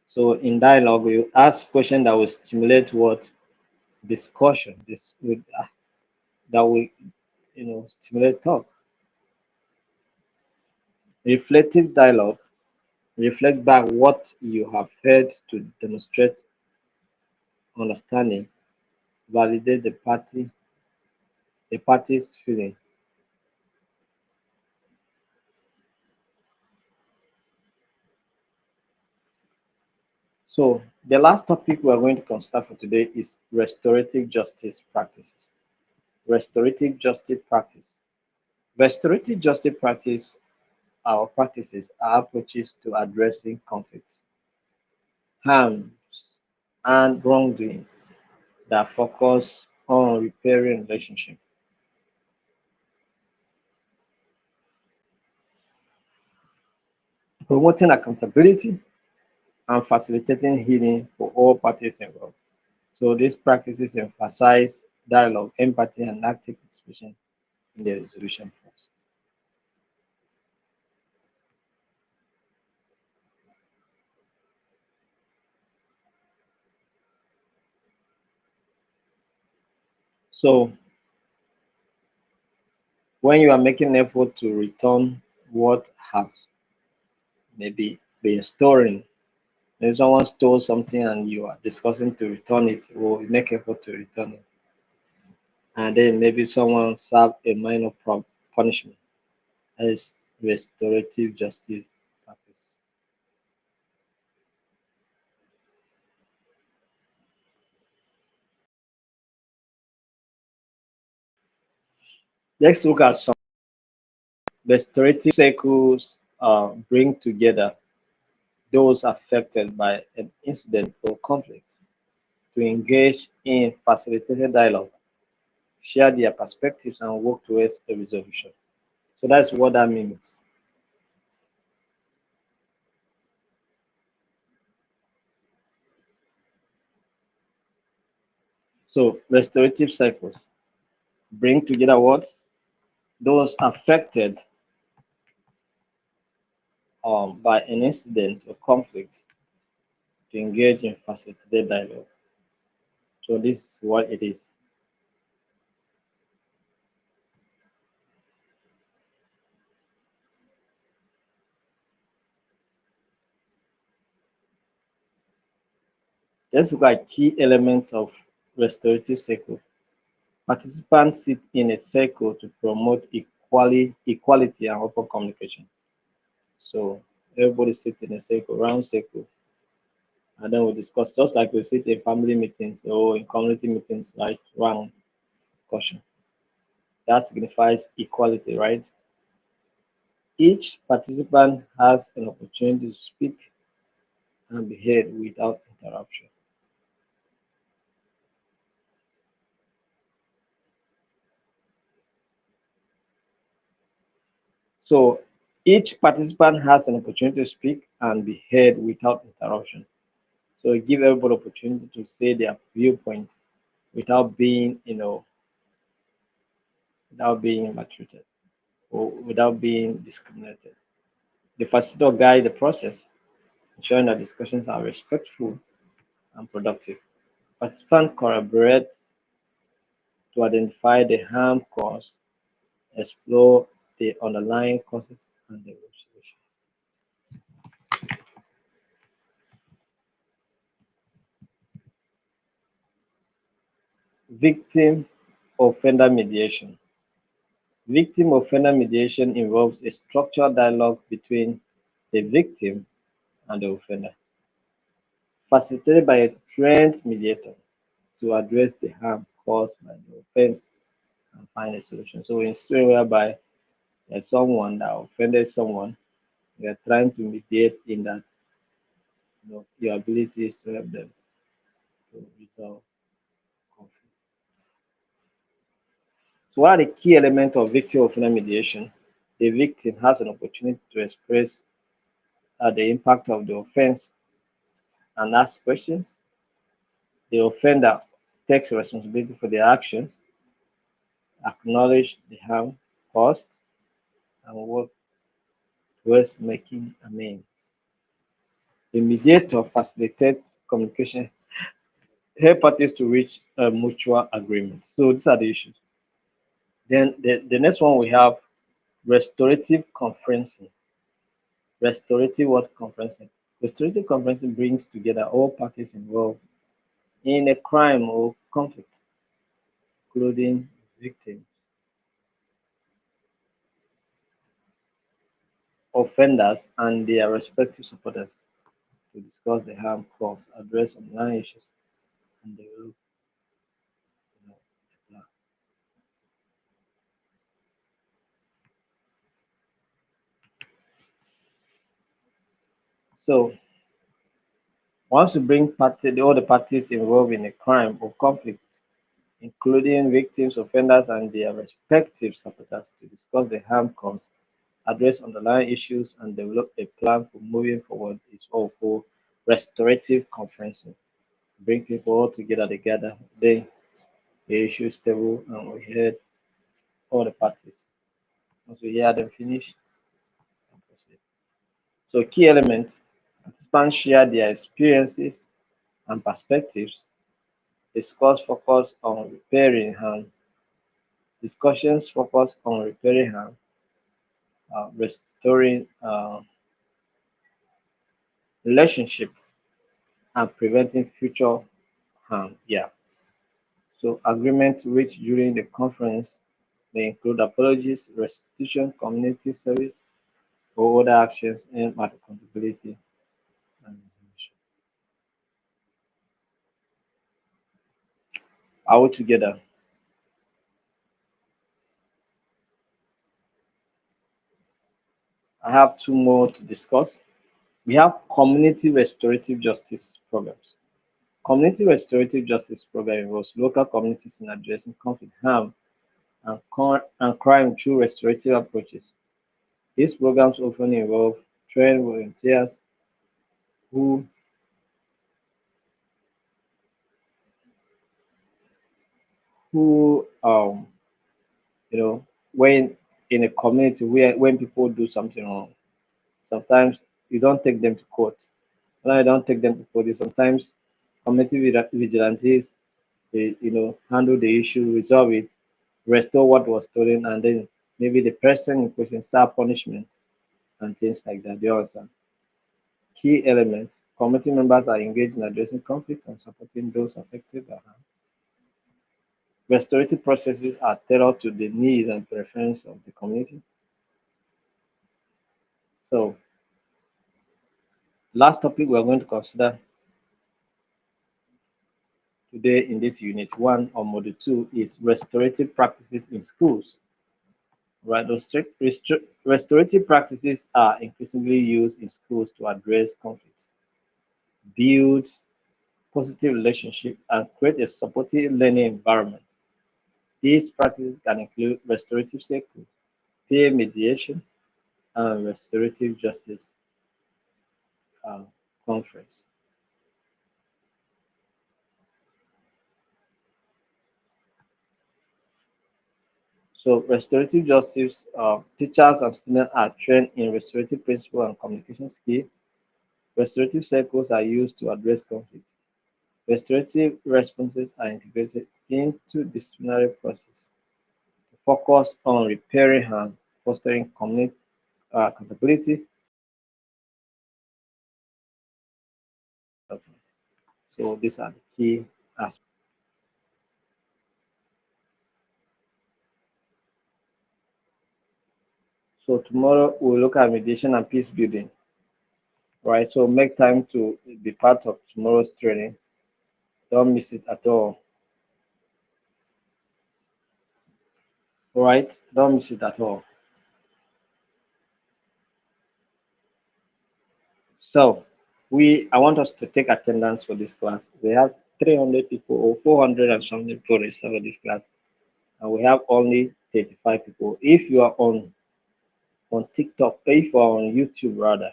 So in dialogue, you ask questions that will stimulate what discussion. This would that will stimulate talk. Reflective dialogue. Reflect back what you have heard to demonstrate understanding. Validate the party's feeling. So the last topic we are going to consider for today is restorative justice practices. Restorative justice practice. Restorative justice practices are approaches to addressing conflicts, harms, and wrongdoing that focus on repairing relationship, promoting accountability, and facilitating healing for all parties involved. So these practices emphasize dialogue, empathy, and active participation in the resolution process. So when you are making effort to return what has maybe been stolen, if someone stole something and you are discussing to return it, or you make effort to return it, and then maybe someone serve a minor punishment as restorative justice practices. Let's look at some restorative circles bring together those affected by an incident or conflict to engage in facilitated dialogue, share their perspectives, and work towards a resolution. So that's what that means. So restorative cycles bring together what? Those affected by an incident or conflict to engage in facilitated dialogue. So this is what it is. Let's look at key elements of restorative cycle. Participants sit in a circle to promote equality and open communication. So everybody sit in a circle, round circle, and then we discuss just like we sit in family meetings or in community meetings, like round discussion. That signifies equality, right? Each participant has an opportunity to speak and be heard without interruption. So each participant has an opportunity to speak and be heard without interruption. So give everybody opportunity to say their viewpoint without being, without being maltreated or without being discriminated. The facilitator guide the process, ensuring that discussions are respectful and productive. Participants collaborate to identify the harm caused, explore the underlying causes and the resolution. Victim offender mediation. Victim offender mediation involves a structured dialogue between the victim and the offender, facilitated by a trained mediator to address the harm caused by the offense and find a solution. So, in a situation whereby there's someone that offended someone, you are trying to mediate in that, your ability is to help them to resolve conflict. So, what are the key elements of victim offender mediation? The victim has an opportunity to express the impact of the offense and ask questions. The offender takes responsibility for their actions, acknowledge the harm caused, and work towards making amends. The mediator facilitates communication, help parties to reach a mutual agreement. So these are the issues. Then the next one we have restorative conferencing. Restorative what conferencing? Restorative conferencing brings together all parties involved in a crime or conflict, including victims, offenders, and their respective supporters to discuss the harm caused, address underlying issues, and develop a plan. So once you bring all the parties involved in a crime or conflict, including victims, offenders, and their respective supporters, to discuss the harm caused, address underlying issues, and develop a plan for moving forward is all called restorative conferencing. Bring people all together, then the issue is stable and we heard all the parties. Once we hear them finish, we proceed. So key elements, participants share their experiences and perspectives. Discuss focus on repairing harm. Discussions focus on repairing harm, restoring relationship, and preventing future harm. Yeah. So agreements reached during the conference may include apologies, restitution, community service, or other actions aimed at accountability and resolution. Altogether, I have two more to discuss. We have community restorative justice programs. Community restorative justice program involves local communities in addressing conflict, harm, and crime through restorative approaches. These programs often involve trained volunteers who who when in a community where when people do something wrong, sometimes you don't take them to court. When I don't take them to police, sometimes vigilantes they handle the issue, resolve it, restore what was stolen, and then maybe the person in question serve punishment and things like that. They also key elements. Community members are engaged in addressing conflicts and supporting those affected by harm. Restorative processes are tailored to the needs and preferences of the community. So, last topic we are going to consider today in this unit one or module two is restorative practices in schools. Right, restorative practices are increasingly used in schools to address conflicts, build positive relationships, and create a supportive learning environment. These practices can include restorative circles, peer mediation, and restorative justice uh, conference. So, restorative justice teachers and students are trained in restorative principle and communication skills. Restorative circles are used to address conflicts. Restorative responses are integrated into disciplinary process to focus on repairing harm, fostering community accountability. So these are the key aspects. So tomorrow we'll look at mediation and peace building. Right. So make time to be part of tomorrow's training. Don't miss it at all. All right. Don't miss it at all. So I want us to take attendance for this class. We have 300 people or 400 and something people registered for this class, and we have only 35 people. If you are on TikTok, if you are on YouTube rather,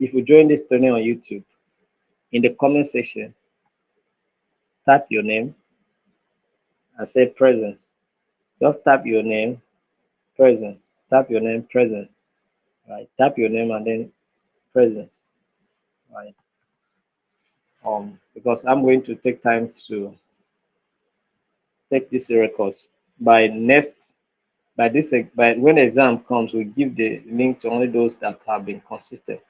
if you join this training on YouTube, in the comment section, type your name and say presence. Just type your name, presence. Type your name, presence. Right. Type your name and then presence. Right. Because I'm going to take time to take these records. By next by when the exam comes, we give the link to only those that have been consistent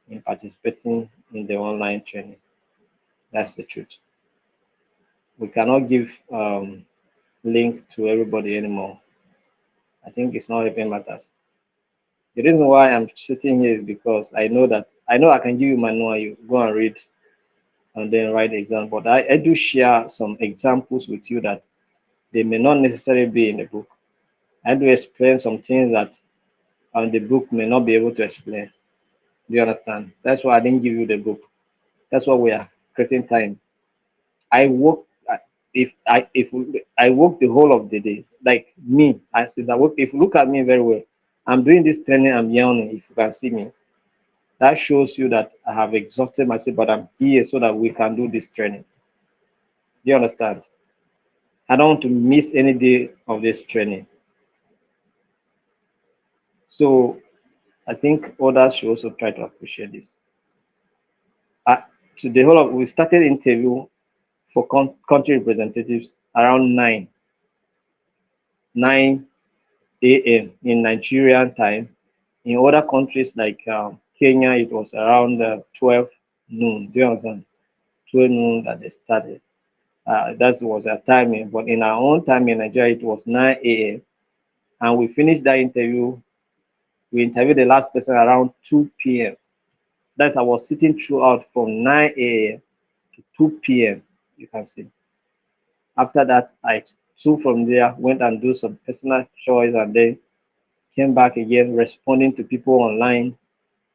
in participating in the online training. That's the truth. We cannot give link to everybody anymore. I think it's not even matters. The reason why I'm sitting here is because I know I can give you manual, you go and read and then write the exam. But I do share some examples with you that they may not necessarily be in the book. I do explain some things that the book may not be able to explain. Do you understand? That's why I didn't give you the book. That's why we are creating time. I work if I work the whole of the day, like me. Since I work, if you look at me very well, I'm doing this training. I'm yawning. If you can see me, that shows you that I have exhausted myself, but I'm here so that we can do this training. Do you understand? I don't want to miss any day of this training. So I think others should also try to appreciate this. Uh, to the whole of we started interview for country representatives around 9 a.m. in Nigerian time. In other countries like Kenya, it was around 12 noon. Do you understand? 12 noon that they started. That was our timing. But in our own time in Nigeria, it was 9 a.m. And we finished that interview. We interviewed the last person around 2 p.m. That's I was sitting throughout from 9 a.m. to 2 p.m. You can see. After that, I took from there, went and do some personal choice, and then came back again, responding to people online,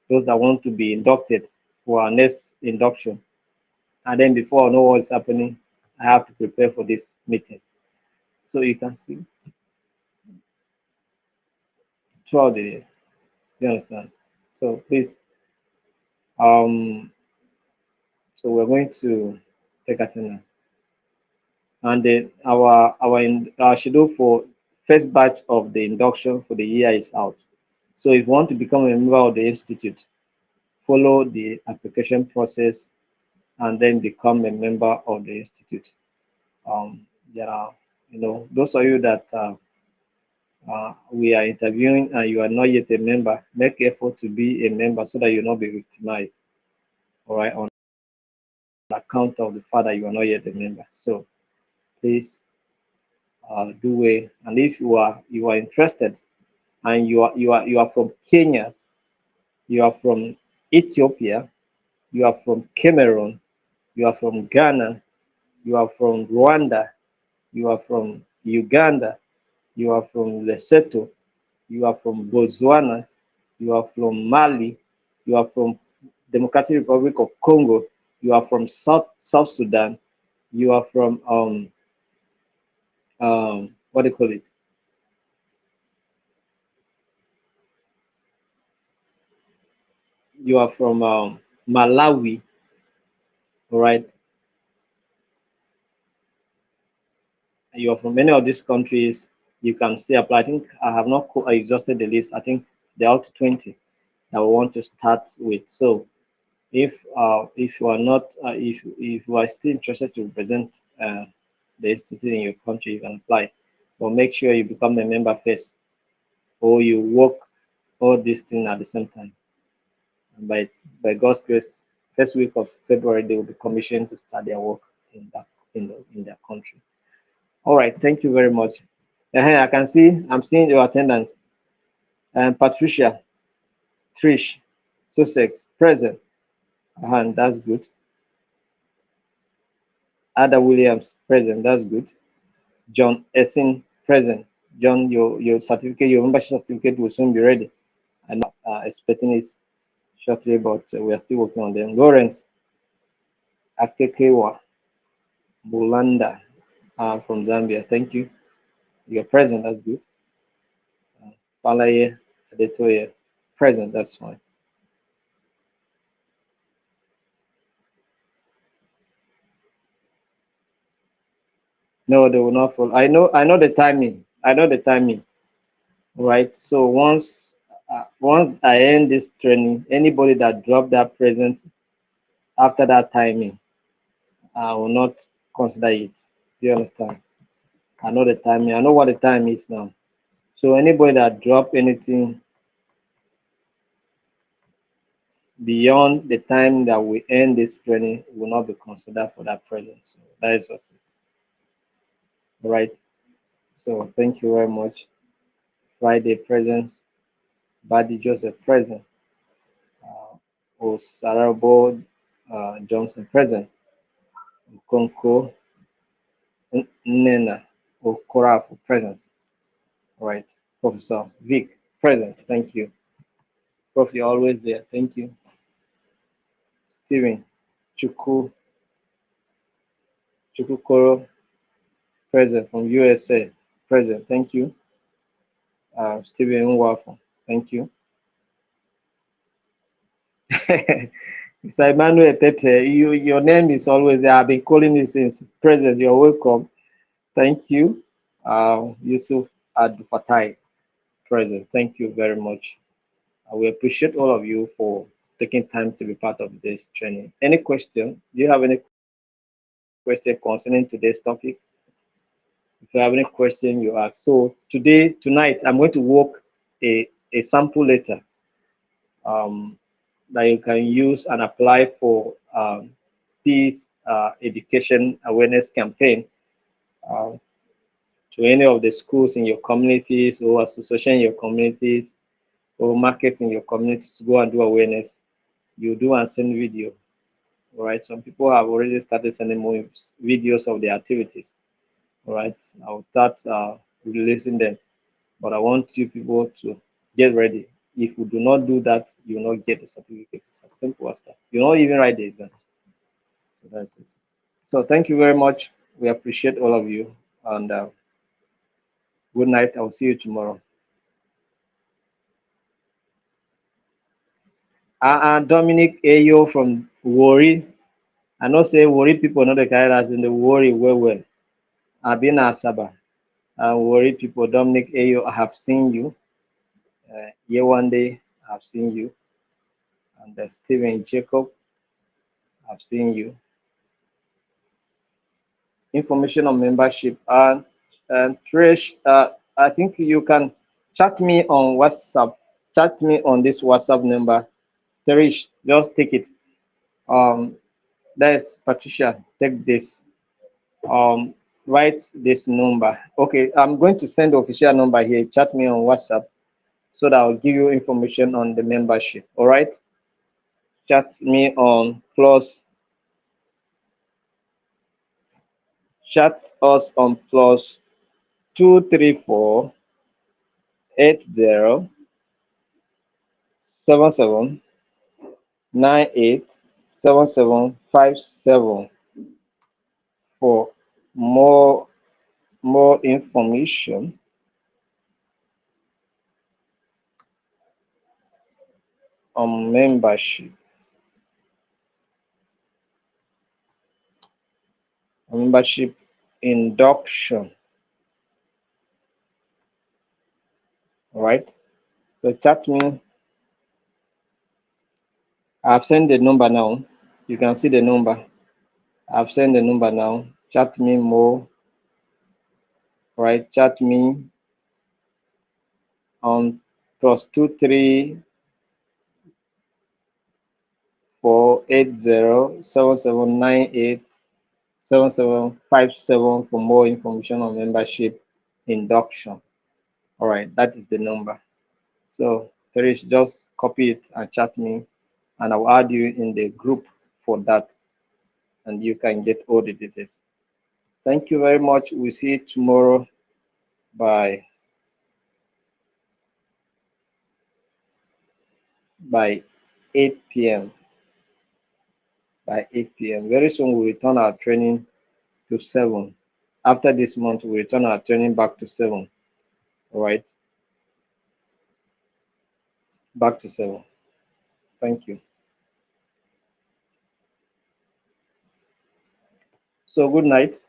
those that want to be inducted for our next induction. And then before I know what's happening, I have to prepare for this meeting. So you can see throughout the day. You understand? So please, um, so we're going to take attendance, and then our schedule for first batch of the induction for the year is out. So if you want to become a member of the institute, follow the application process and then become a member of the institute. There are, those of you that we are interviewing and you are not yet a member, make effort to be a member so that you'll not be victimized, all right, on account of the fact that you are not yet a member. So please do way. And if you are interested and you are from Kenya, you are from Ethiopia, you are from Cameroon, you are from Ghana, you are from Rwanda, you are from Uganda, you are from Lesotho, you are from Botswana, you are from Mali, you are from Democratic Republic of Congo, you are from South Sudan, you are from what do you call it? You are from Malawi, all right? You are from many of these countries. You can still apply. I think I have not exhausted the list. I think there are up to 20 that we want to start with. So if you are not if you are still interested to represent the institute in your country, you can apply. But make sure you become a member first, or you work all these things at the same time. And by God's grace, first week of February they will be commissioned to start their work in their country. All right, thank you very much. I can see I'm seeing your attendance. And Patricia, Trish, Sussex, present. And that's good. Ada Williams, present. That's good. John Essen, present. John, your certificate, your membership certificate will soon be ready. I'm expecting it shortly, but we are still working on them. Lawrence Akekewa Bulanda from Zambia. Thank you. You're present. That's good. Palaye Adetoye, present. That's fine. No, they will not follow. I know the timing. I know the timing. Right. So once I end this training, anybody that drop that present after that timing, I will not consider it. Do you understand? I know the timing. I know what the time is now. So anybody that drop anything beyond the time that we end this training will not be considered for that present. So that is just it. All right. So thank you very much. Friday presents, Buddy Joseph present, Osarabo Johnson present, Konko Nena Okora for presence. All right. Professor Vic present. Thank you. Prof, you're always there. Thank you. Steven Chuku Chukukoro present from USA present. Thank you. Steven Nwafo. Thank you. Mr. Emmanuel Pepe, your name is always there. I've been calling you since present. You're welcome. Thank you. Yusuf Adfatai. present. Thank you very much. We appreciate all of you for taking time to be part of this training. Any question? Do you have any question concerning today's topic? If you have any question, you ask. So tonight, I'm going to work a sample letter um, that you can use and apply for peace education awareness campaign uh, to any of the schools in your communities or association in your communities or markets in your communities to go and do awareness. You do and send video. All right. Some people have already started sending more videos of their activities. All right. I'll start releasing them. But I want you people to get ready. If you do not do that, you will not get the certificate. It's as simple as that. You will not even write the exam. So that's it. So thank you very much. We appreciate all of you. And good night. I'll see you tomorrow. Dominic Ayo from Worry. I know say Worry people know the carry as in the Worry well. I've been Asaba. Worry people, Dominic Ayo, I have seen you. Here one day, I've seen you. And Stephen Jacob, I've seen you. Information on membership. And Trish, I think you can chat me on WhatsApp. Chat me on this WhatsApp number. Trish, just take it. Um, that's Patricia. Take this. Write this number. Okay, I'm going to send the official number here. Chat me on WhatsApp so that I'll give you information on the membership. All right. Chat me on chat us on +2348077987757 for more information on membership induction. All right. So chat me. I've sent the number now. You can see the number. I've sent the number now. Chat me more. Right. Chat me on +2348077987757 for more information on membership induction. All right, that is the number. So Terish, just copy it and chat me, and I'll add you in the group for that, and you can get all the details. Thank you very much. We'll see you tomorrow by 8 p.m. By 8 p.m. Very soon we'll return our training to 7. After this month, we'll return our training back to 7. All right, back to 7. Thank you. So good night.